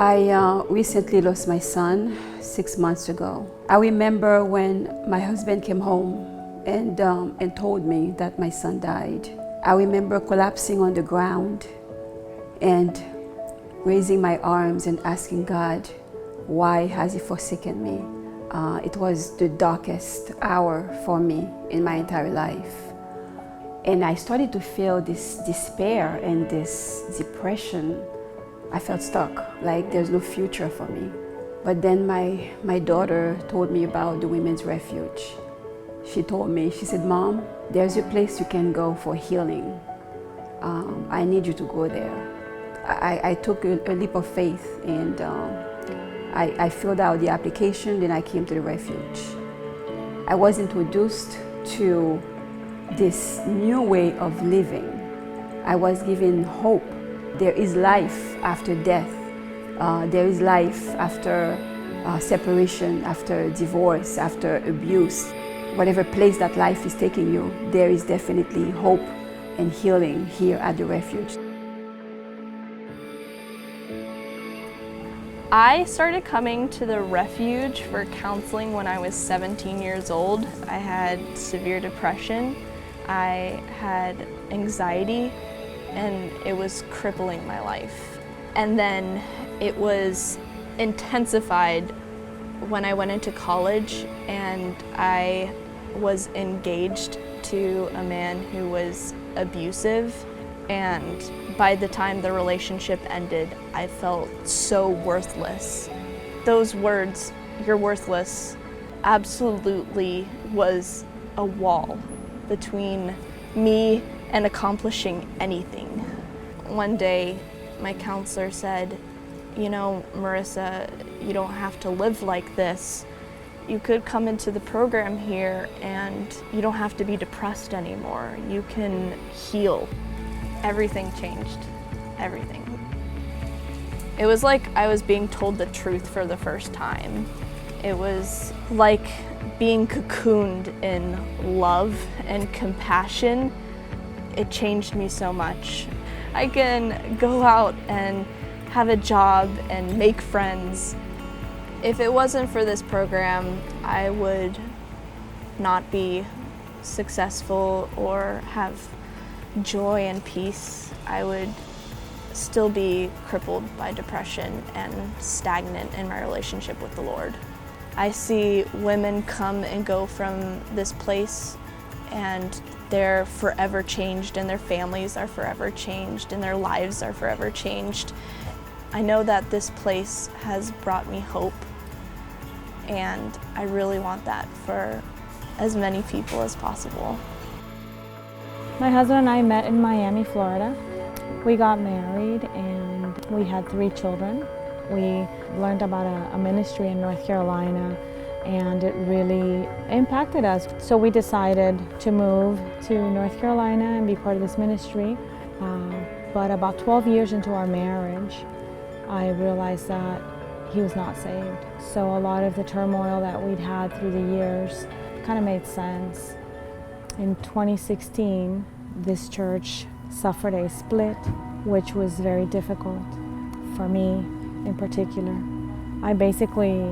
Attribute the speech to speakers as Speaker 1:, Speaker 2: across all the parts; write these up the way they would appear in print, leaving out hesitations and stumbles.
Speaker 1: I recently lost my son 6 months ago. I remember when my husband came home and told me that my son died. I remember collapsing on the ground and raising my arms and asking God, why has he forsaken me? It was the darkest hour for me in my entire life. And I started to feel this despair and this depression. I felt stuck, like there's no future for me. But then my daughter told me about the Women's Refuge. She told me, she said, Mom, there's a place you can go for healing. I need you to go there. I took a leap of faith and I filled out the application, then I came to the refuge. I was introduced to this new way of living. I was given hope. There is life after death. There is life after separation, after divorce, after abuse. Whatever place that life is taking you, there is definitely hope and healing here at the refuge.
Speaker 2: I started coming to the refuge for counseling when I was 17 years old. I had severe depression, I had anxiety, and it was crippling my life. And then it was intensified when I went into college and I was engaged to a man who was abusive. And by the time the relationship ended, I felt so worthless. Those words, "you're worthless," absolutely was a wall between me and accomplishing anything. One day, my counselor said, you know, Marissa, you don't have to live like this. You could come into the program here and you don't have to be depressed anymore. You can heal. Everything changed, everything. It was like I was being told the truth for the first time. It was like being cocooned in love and compassion. It changed me so much. I can go out and have a job and make friends. If it wasn't for this program, I would not be successful or have joy and peace. I would still be crippled by depression and stagnant in my relationship with the Lord. I see women come and go from this place and they're forever changed, and their families are forever changed, and their lives are forever changed. I know that this place has brought me hope, and I really want that for as many people as possible.
Speaker 3: My husband and I met in Miami, Florida. We got married and we had 3 children. We learned about a ministry in North Carolina, and it really impacted us. So we decided to move to North Carolina and be part of this ministry. But about 12 years into our marriage, I realized that he was not saved. So a lot of the turmoil that we'd had through the years kind of made sense. In 2016, this church suffered a split, which was very difficult for me in particular. I basically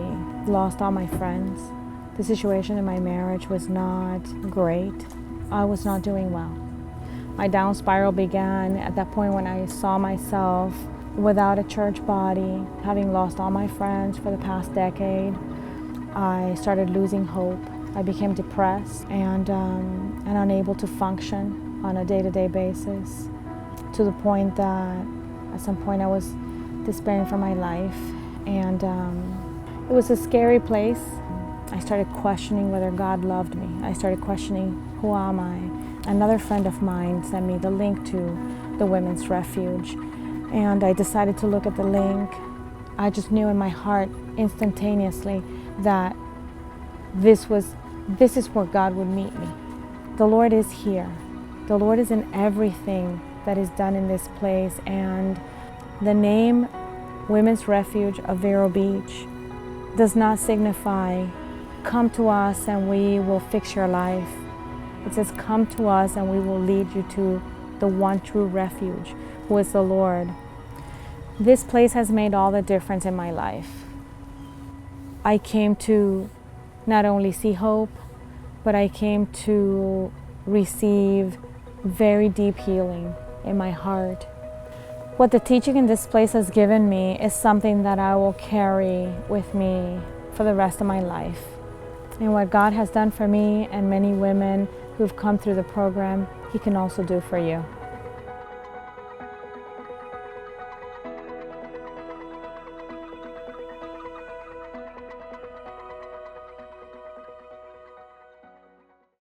Speaker 3: lost all my friends. The situation in my marriage was not great. I was not doing well. My down spiral began at that point when I saw myself without a church body, having lost all my friends for the past decade. I started losing hope. I became depressed and unable to function on a day-to-day basis, to the point that at some point I was despairing for my life. And it was a scary place. I started questioning whether God loved me. I started questioning, who am I? Another friend of mine sent me the link to the Women's Refuge, and I decided to look at the link. I just knew in my heart instantaneously that this is where God would meet me. The Lord is here. The Lord is in everything that is done in this place, and the name Women's Refuge of Vero Beach does not signify, come to us and we will fix your life. It says, come to us and we will lead you to the one true refuge, who is the Lord. This place has made all the difference in my life. I came to not only see hope, but I came to receive very deep healing in my heart. What the teaching in this place has given me is something that I will carry with me for the rest of my life. And what God has done for me and many women who've come through the program, He can also do for you.